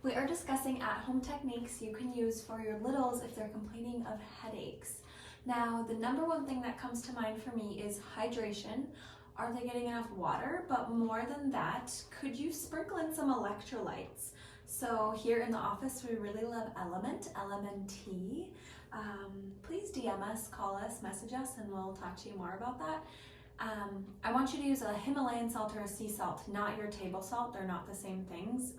We are discussing at-home techniques you can use for your littles if they're complaining of headaches. Now, the number one thing that comes to mind for me is hydration. Are they getting enough water? But more than that, could you sprinkle in some electrolytes? So here in the office, we really love Element, LMNT. Please DM us, call us, message us, and we'll talk to you more about that. I want you to use a Himalayan salt or a sea salt, not your table salt. They're not the same things.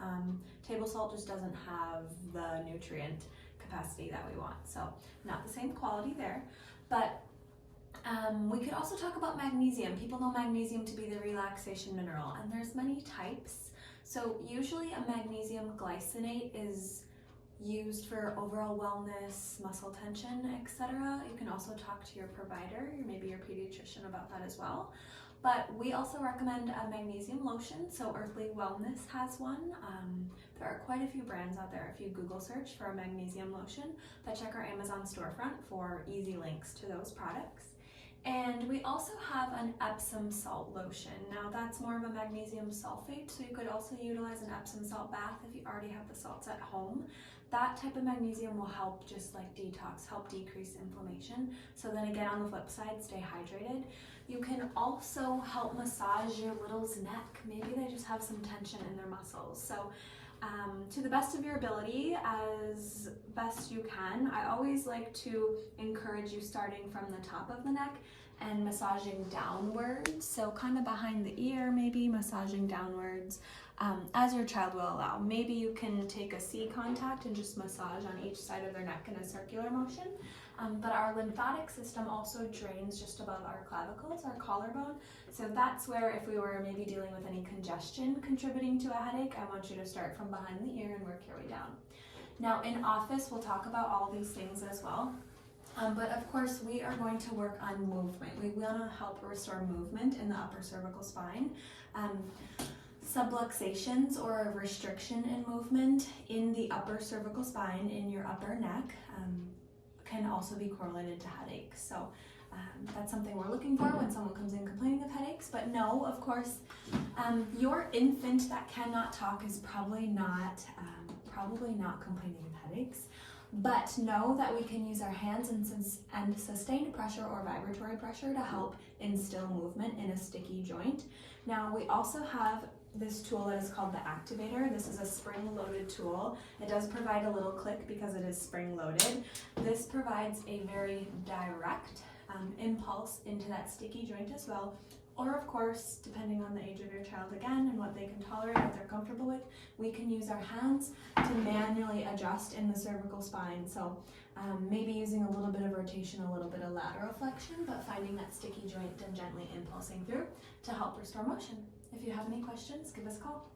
Table salt just doesn't have the nutrient capacity that we want, so not the same quality there. But we could also talk about magnesium. People know magnesium to be the relaxation mineral, and there's many types. So usually a magnesium glycinate is used for overall wellness, muscle tension, etc. You can also talk to your provider, maybe your pediatrician, about that as well. But we also recommend a magnesium lotion, so Earthly Wellness has one. There are quite a few brands out there if you Google search for a magnesium lotion, but check our Amazon storefront for easy links to those products. And we also have an Epsom salt lotion. Now that's more of a magnesium sulfate, so you could also utilize an Epsom salt bath if you already have the salts at home. That type of magnesium will help just like detox, help decrease inflammation. So then again, on the flip side, stay hydrated. You can also help massage your little's neck. Maybe they just have some tension in their muscles. So to the best of your ability, as best you can, I always like to encourage you starting from the top of the neck and massaging downwards. So kind of behind the ear, maybe massaging downwards as your child will allow. Maybe you can take a C contact and just massage on each side of their neck in a circular motion. But our lymphatic system also drains just above our clavicles, our collarbone. So that's where, if we were maybe dealing with any congestion contributing to a headache, I want you to start from behind the ear and work your way down. Now in office, we'll talk about all these things as well. But of course, we are going to work on movement. We want to help restore movement in the upper cervical spine. Subluxations or a restriction in movement in the upper cervical spine, in your upper neck, can also be correlated to headaches. So that's something we're looking for when someone comes in complaining of headaches. But no, of course, your infant that cannot talk is probably not complaining of headaches. But know that we can use our hands and sustained pressure or vibratory pressure to help instill movement in a sticky joint. Now we also have this tool that is called the activator. This is a spring-loaded tool. It does provide a little click because it is spring-loaded. This provides a very direct impulse into that sticky joint as well. Or of course, depending on the age of your child again and what they can tolerate, what they're comfortable with, we can use our hands to manually adjust in the cervical spine. So maybe using a little bit of rotation, a little bit of lateral flexion, but finding that sticky joint and gently impulsing through to help restore motion. If you have any questions, give us a call.